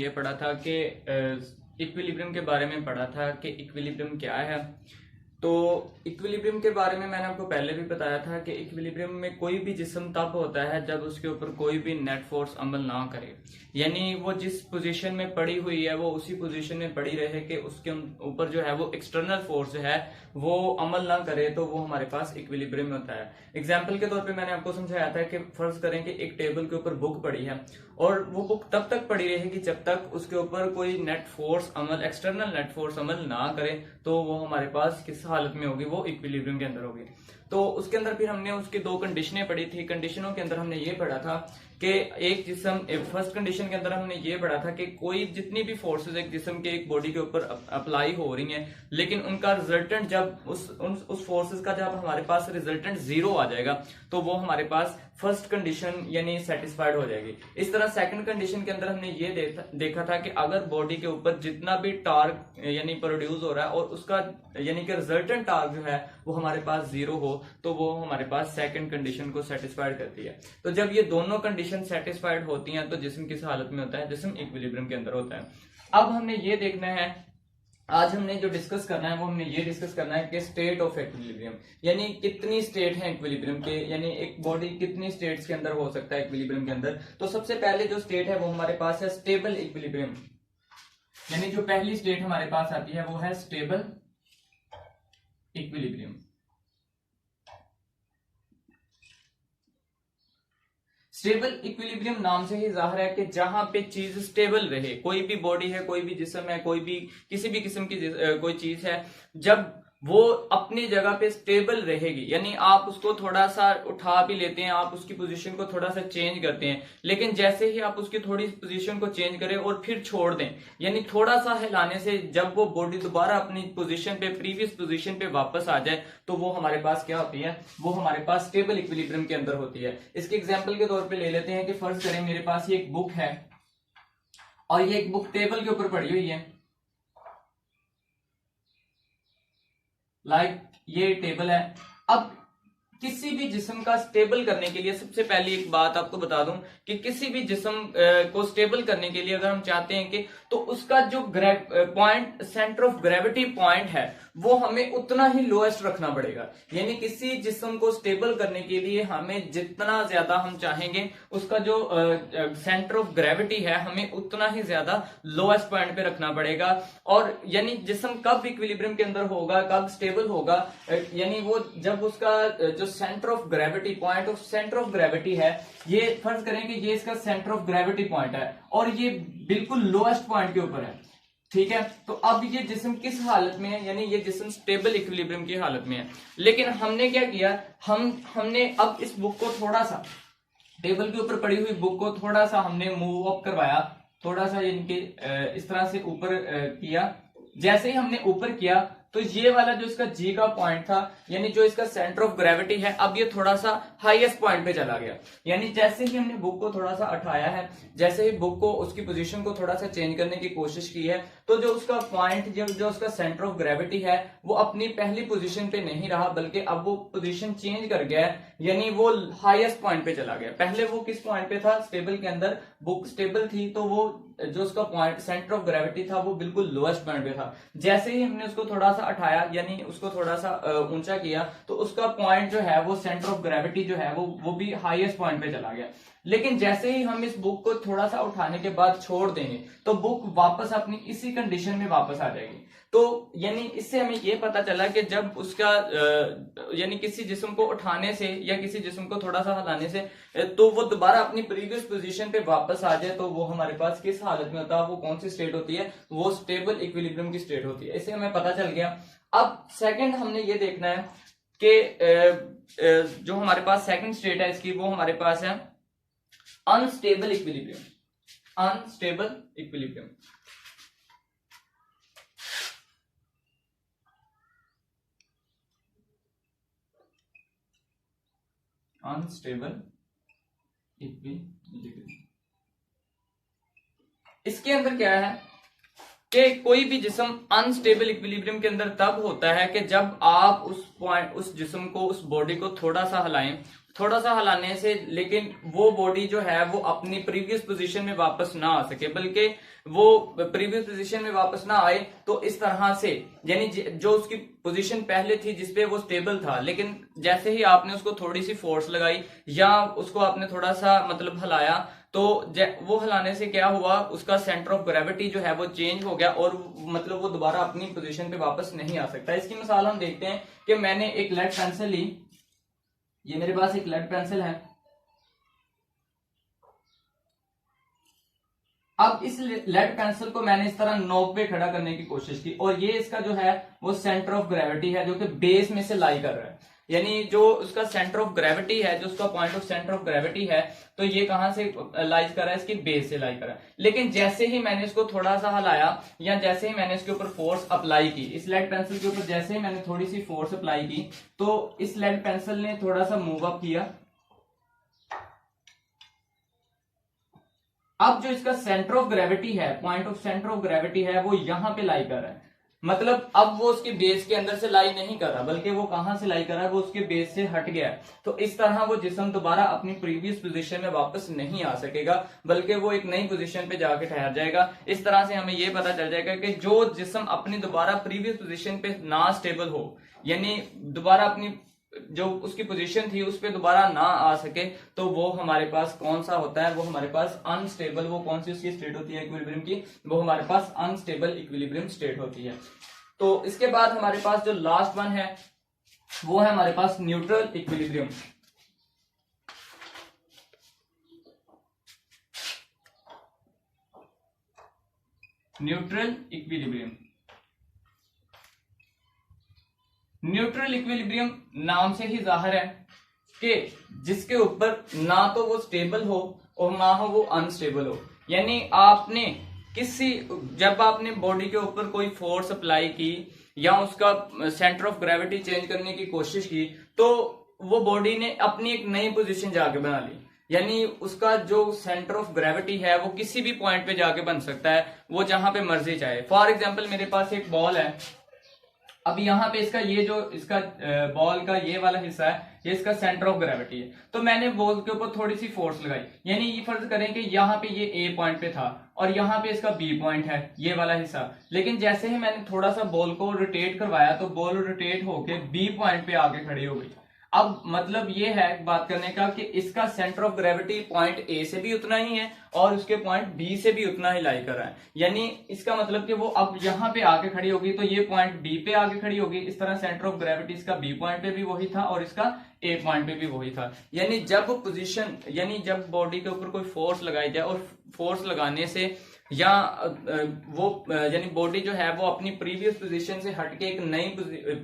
ये पढ़ा था कि इक्विलिब्रियम के बारे में पढ़ा था कि इक्विलिब्रियम क्या है। तो इक्विलिब्रियम के बारे में मैंने आपको पहले भी बताया था कि इक्विलिब्रियम में कोई भी जिस्म तब होता है जब उसके ऊपर कोई भी नेट फोर्स अमल ना करे, यानी वो जिस पोजीशन में पड़ी हुई है वो उसी पोजीशन में पड़ी रहे कि उसके ऊपर जो है वो एक्सटर्नल फोर्स है वो अमल ना करे, तो वो हमारे पास इक्विलिब्रियम होता है। एग्जाम्पल के तौर पे मैंने आपको समझाया था कि फर्ज करें कि एक टेबल के ऊपर बुक पड़ी है और वो बुक तब तक पड़ी रहेगी जब तक उसके ऊपर कोई नेट फोर्स अमल, एक्सटर्नल नेट फोर्स अमल ना करे, तो वो हमारे पास किस हालत में होगी, वो इक्विलिब्रियम के अंदर होगी। तो उसके अंदर फिर हमने उसकी दो कंडीशनें पढ़ी थी। कंडीशनों के अंदर हमने ये पढ़ा था कि एक जिस्म, फर्स्ट कंडीशन के अंदर हमने ये पढ़ा था कि कोई जितनी भी फोर्सेस एक जिस्म के एक बॉडी के ऊपर अप्लाई हो रही हैं, लेकिन उनका रिजल्टेंट जब उस फोर्सेस का जब हमारे पास रिजल्टेंट जीरो आ जाएगा तो वो हमारे पास फर्स्ट कंडीशन यानी सेटिस्फाइड हो जाएगी। इस तरह सेकंड कंडीशन के अंदर हमने ये देखा था कि अगर बॉडी के ऊपर जितना भी टार्क यानी प्रोड्यूस हो रहा है और उसका यानी कि रिजल्टेंट टार्क जो है वो हमारे पास जीरो हो, तो वो हमारे पास सेकंड कंडीशन को सेटिस्फाइड करती है। तो जब ये दोनों कंडीशन सेटिस्फाइड होती हैं तो जिस्म किस हालत में होता है, जिस्म इक्विलिब्रियम के अंदर होता है। अब हमने ये देखना है, आज हमने जो डिस्कस करना है वो हमने ये डिस्कस करना है कि स्टेट ऑफ इक्विलिब्रियम, यानी कितनी स्टेट है इक्विलिब्रियम के, यानी एक बॉडी कितनी स्टेट्स के अंदर हो सकता है इक्विलिब्रियम के अंदर। तो सबसे पहले जो स्टेट है वो हमारे पास है स्टेबल इक्विलिब्रियम, यानी जो पहली स्टेट हमारे पास आती है वो है स्टेबल इक्विलिब्रियम। स्टेबल इक्विलिब्रियम नाम से ही जाहिर है कि जहां पे चीज स्टेबल रहे, कोई भी बॉडी है, कोई भी जिस्म है, कोई भी किसी भी किस्म की कोई चीज है, जब वो अपनी जगह पे स्टेबल रहेगी, यानी आप उसको थोड़ा सा उठा भी लेते हैं, आप उसकी पोजीशन को थोड़ा सा चेंज करते हैं, लेकिन जैसे ही आप उसकी थोड़ी पोजीशन को चेंज करें और फिर छोड़ दें, यानी थोड़ा सा हिलाने से जब वो बॉडी दोबारा अपनी पोजीशन पे, प्रीवियस पोजीशन पे वापस आ जाए, तो वो हमारे पास क्या होती है, वो हमारे पास स्टेबल इक्विलिब्रियम के अंदर होती है। इसके एग्जाम्पल के तौर पर ले लेते हैं कि फर्ज करें मेरे पास ये एक बुक है और ये एक बुक टेबल के ऊपर पड़ी हुई है, लाइक ये टेबल है। अब किसी भी जिस्म का स्टेबल करने के लिए सबसे पहली एक बात आपको बता दूं कि किसी भी जिस्म को स्टेबल करने के लिए अगर हम चाहते हैं कि तो उसका जो point, centre of gravity point है, वो हमें उतना ही लोएस्ट रखना पड़ेगा। यानी किसी जिस्म को स्टेबल करने के लिए हमें जितना ज्यादा हम चाहेंगे उसका जो सेंटर ऑफ ग्रेविटी है हमें उतना ही ज्यादा लोएस्ट पॉइंट पे रखना पड़ेगा। और यानी जिस्म कब इक्विलिब्रियम के अंदर होगा, कब स्टेबल होगा, यानी वो जब उसका जो centre of gravity, point of centre of gravity है, ये फर्ज करें कि ये इसका सेंटर ऑफ ग्रेविटी पॉइंट है और ये बिल्कुल लोएस्ट पॉइंट के ऊपर है, ठीक है। तो अब ये जिस्म किस हालत में है, यानी ये जिस्म स्टेबल इक्विलिब्रियम की हालत में है। लेकिन हमने क्या किया, हमने अब इस बुक को थोड़ा सा, टेबल के ऊपर पड़ी हुई बुक को थोड़ा सा हमने मूव अप करवाया, थोड़ा सा यानी कि इस तरह से ऊपर किया। जैसे ही हमने ऊपर किया तो ये वाला जो इसका जी का पॉइंट था, यानी जो इसका सेंटर ऑफ ग्रेविटी है, अब ये थोड़ा सा हाईएस्ट पॉइंट पे चला गया। यानी जैसे ही हमने बुक को थोड़ा सा उठाया है, जैसे ही बुक को, उसकी पोजीशन को थोड़ा सा चेंज करने की कोशिश की है, तो जो उसका पॉइंट, जो उसका सेंटर ऑफ ग्रेविटी है, वो अपनी पहली पोजीशन पे नहीं रहा, बल्कि अब वो पोजीशन चेंज कर गया है, यानी वो हाईएस्ट पॉइंट पे चला गया। पहले वो किस पॉइंट पे था, स्टेबल के अंदर बुक स्टेबल थी, तो वो जो उसका पॉइंट, सेंटर ऑफ ग्रेविटी था, वो बिल्कुल लोएस्ट पॉइंट पे था। जैसे ही हमने उसको थोड़ा सा उठाया, यानी उसको थोड़ा सा ऊंचा किया, तो उसका पॉइंट जो है वो सेंटर ऑफ ग्रेविटी जो है वो भी हाईएस्ट पॉइंट पे चला गया। लेकिन जैसे ही हम इस बुक को थोड़ा सा उठाने के बाद छोड़ देंगे तो बुक वापस अपनी इसी कंडीशन में वापस आ जाएगी। तो यानी इससे हमें ये पता चला कि जब उसका यानी किसी जिस्म को उठाने से या किसी जिस्म को थोड़ा सा हिलाने से तो वो दोबारा अपनी प्रीवियस पोजीशन पे वापस आ जाए, तो वो हमारे पास किस हालत में होता है, वो कौन सी स्टेट होती है, वो स्टेबल इक्विलिब्रियम की स्टेट होती है। इससे हमें पता चल गया। अब सेकंड हमने ये देखना है कि जो हमारे पास सेकंड स्टेट है इसकी, वो हमारे पास है unstable equilibrium. Unstable equilibrium, unstable equilibrium. इसके अंदर क्या है कि कोई भी जिस्म अनस्टेबल इक्विलिब्रियम के अंदर तब होता है कि जब आप उस पॉइंट, उस जिस्म को, उस बॉडी को थोड़ा सा हिलाएं, थोड़ा सा हिलाने से, लेकिन वो बॉडी जो है वो अपनी प्रीवियस पोजीशन में वापस ना आ सके, बल्कि वो प्रीवियस पोजीशन में वापस ना आए, तो इस तरह से यानी जो उसकी पोजीशन पहले थी जिसपे वो स्टेबल था, लेकिन जैसे ही आपने उसको थोड़ी सी फोर्स लगाई या उसको आपने थोड़ा सा मतलब हिलाया, तो वो हिलाने से क्या हुआ, उसका सेंटर ऑफ ग्रेविटी जो है वो चेंज हो गया और मतलब वो दोबारा अपनी पोजीशन पे वापस नहीं आ सकता। इसकी मिसाल हम देखते हैं कि मैंने एक लेड पेंसिल ली, ये मेरे पास एक लेड पेंसिल है। अब इस लेड पेंसिल को मैंने इस तरह नोक पे खड़ा करने की कोशिश की, और ये इसका जो है वो सेंटर ऑफ ग्रेविटी है जो कि बेस में से लाई कर रहा है, यानी जो उसका सेंटर ऑफ ग्रेविटी है, जो उसका point of centre of gravity है, तो ये कहां से लाइज कर रहा है, इसकी बेस से लाई कर रहा है। लेकिन जैसे ही मैंने इसको थोड़ा सा हिलाया या जैसे ही मैंने इसके ऊपर फोर्स अप्लाई की, इस लेड पेंसिल के ऊपर जैसे ही मैंने थोड़ी सी फोर्स अप्लाई की, तो इस लेड पेंसिल ने थोड़ा सा मूव अप किया। अब जो इसका सेंटर ऑफ ग्रेविटी है, point of centre of gravity है, वो यहां पे लाई कर रहा है, मतलब अब वो उसके बेस के अंदर से लाई नहीं कर रहा, बल्कि वो कहां से लाई कर रहा है, वो उसके बेस से हट गया है। तो इस तरह वो जिस्म दोबारा अपनी प्रीवियस पोजीशन में वापस नहीं आ सकेगा, बल्कि वो एक नई पोजीशन पे जाके ठहर जाएगा। इस तरह से हमें ये पता चल जाएगा कि जो जिस्म अपनी दोबारा प्रीवियस पोजीशन पे ना स्टेबल हो, यानी दोबारा अपनी जो उसकी पोजीशन थी उस पर दोबारा ना आ सके, तो वो हमारे पास कौन सा होता है, वो हमारे पास अनस्टेबल, वो कौन सी उसकी स्टेट होती है इक्विलिब्रियम की, वो हमारे पास अनस्टेबल इक्विलिब्रियम स्टेट होती है। तो इसके बाद हमारे पास जो लास्ट वन है वो है हमारे पास neutral equilibrium. Neutral equilibrium, neutral equilibrium नाम से ही जाहिर है कि जिसके ऊपर ना तो वो स्टेबल हो और ना हो वो अनस्टेबल हो, यानी आपने जब आपने बॉडी के ऊपर कोई फोर्स अप्लाई की या उसका सेंटर ऑफ ग्रेविटी चेंज करने की कोशिश की, तो वो बॉडी ने अपनी एक नई पोजीशन जाके बना ली, यानी उसका जो सेंटर ऑफ ग्रेविटी है वो किसी भी पॉइंट पे जाके बन सकता है, वो जहां पे मर्जी चाहे। फॉर एग्जांपल मेरे पास एक बॉल है, अब यहाँ पे इसका ये जो इसका बॉल का ये वाला हिस्सा है, ये इसका सेंटर ऑफ ग्रेविटी है, तो मैंने बॉल के ऊपर थोड़ी सी फोर्स लगाई, यानी ये फर्ज करें कि यहाँ पे ये ए पॉइंट पे था और यहाँ पे इसका बी पॉइंट है, ये वाला हिस्सा, लेकिन जैसे ही मैंने थोड़ा सा बॉल को रोटेट करवाया तो बॉल रोटेट होके बी पॉइंट पे आके खड़ी हो गई। अब मतलब ये है बात करने का कि इसका centre of gravity point A से भी उतना ही है और उसके पॉइंट बी से भी उतना ही लाई कर रहा है, यानी इसका मतलब कि वो अब यहाँ पे आके खड़ी होगी तो ये पॉइंट बी पे आके खड़ी होगी। इस तरह सेंटर ऑफ ग्रेविटी इसका बी पॉइंट पे भी वही था और इसका ए पॉइंट पे भी वही था, यानी जब बॉडी के ऊपर कोई फोर्स लगाई जाए और फोर्स लगाने से या वो यानी बॉडी जो है वो अपनी प्रीवियस पोजीशन से हटके एक नई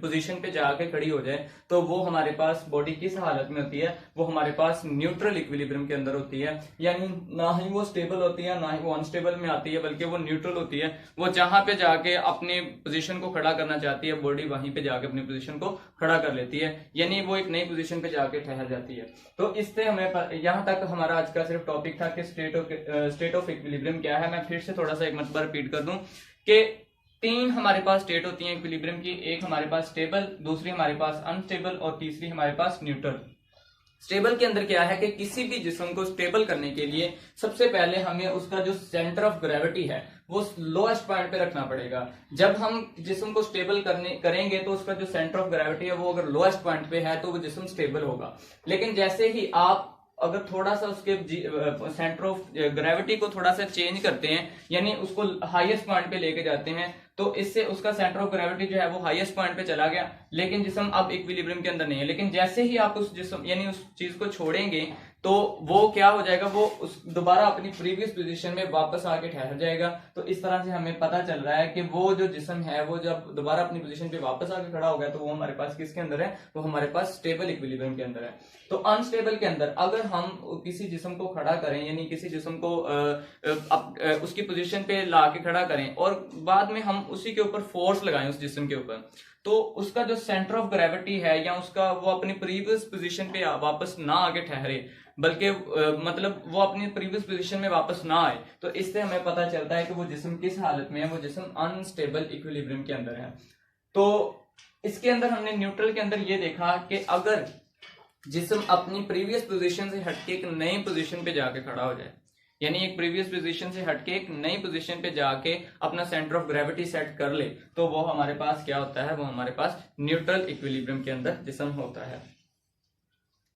पोजीशन पे जाके खड़ी हो जाए, तो वो हमारे पास बॉडी किस हालत में होती है, वो हमारे पास न्यूट्रल इक्विलिब्रियम के अंदर होती है, यानी ना ही वो स्टेबल होती है ना ही वो अनस्टेबल में आती है, बल्कि वो न्यूट्रल होती है। वो जहां पे जाके अपनी पोजीशन को खड़ा करना चाहती है बॉडी, वहीं पे जाके अपनी पोजीशन को खड़ा कर लेती है, यानी वो एक नई पोजीशन पे जाके ठहर जाती है। तो इससे हमें यहाँ तक हमारा आज का सिर्फ टॉपिक था कि स्टेट ऑफ इक्विलिब्रियम क्या है। मैं फिर से थोड़ा सा एक मरतबा रिपीट कर दूं कि तीन हमारे पास स्टेट होती है इक्विलिब्रियम की, एक हमारे पास स्टेबल, दूसरी हमारे पास अनस्टेबल और तीसरी हमारे पास न्यूट्रल। स्टेबल के अंदर क्या है कि किसी भी जिस्म को स्टेबल करने के लिए सबसे पहले हमें उसका जो सेंटर ऑफ ग्रेविटी है वो लोएस्ट पॉइंट पे रखना पड़ेगा। जब हम जिस्म को स्टेबल करेंगे तो उसका जो सेंटर ऑफ ग्रेविटी है वो अगर लोएस्ट पॉइंट पे है तो वो जिस्म स्टेबल होगा। लेकिन जैसे ही आप अगर थोड़ा सा उसके सेंटर ऑफ ग्रेविटी को थोड़ा सा चेंज करते हैं, यानी उसको हाईएस्ट पॉइंट पे लेके जाते हैं, तो इससे उसका सेंटर ऑफ ग्रेविटी जो है वो हाईएस्ट पॉइंट पे चला गया, लेकिन जिस्म अब इक्विलिब्रियम के अंदर नहीं है। लेकिन जैसे ही आप उस जिस्म यानी उस चीज को छोड़ेंगे तो वो क्या हो जाएगा, वो उस दोबारा अपनी प्रीवियस पोजीशन में वापस आके ठहर जाएगा। तो इस तरह से हमें पता चल रहा है कि वो जो जिस्म है वो जब दोबारा अपनी पोजीशन पे वापस आके खड़ा हो गया तो वो हमारे पास किसके अंदर है, वो हमारे पास स्टेबल इक्विलिब्रियम के अंदर है। तो अनस्टेबल के अंदर अगर हम किसी जिस्म को खड़ा करें, यानी किसी जिस्म को उसकी पोजीशन पे ला के खड़ा करें और बाद में हम उसी के ऊपर फोर्स लगाएं उस जिस्म के ऊपर, तो उसका जो सेंटर ऑफ ग्रेविटी है या उसका वो अपनी प्रीवियस पोजीशन पे वापस ना आके ठहरे, बल्कि मतलब वो अपनी प्रीवियस पोजीशन में वापस ना आए, तो इससे हमें पता चलता है कि वो जिस्म किस हालत में है, वो जिस्म अनस्टेबल इक्विलिब्रियम के अंदर है। तो इसके अंदर हमने न्यूट्रल के अंदर ये देखा कि अगर जिस्म अपनी प्रीवियस पोजीशन से हटके एक नई पोजीशन पे जाके खड़ा हो जाए, यानी एक प्रीवियस पोजीशन से हटके एक नई पोजीशन पे जाके अपना सेंटर ऑफ ग्रेविटी सेट कर ले, तो वो हमारे पास क्या होता है, वो हमारे पास न्यूट्रल इक्विलिब्रियम के अंदर जिस्म होता है।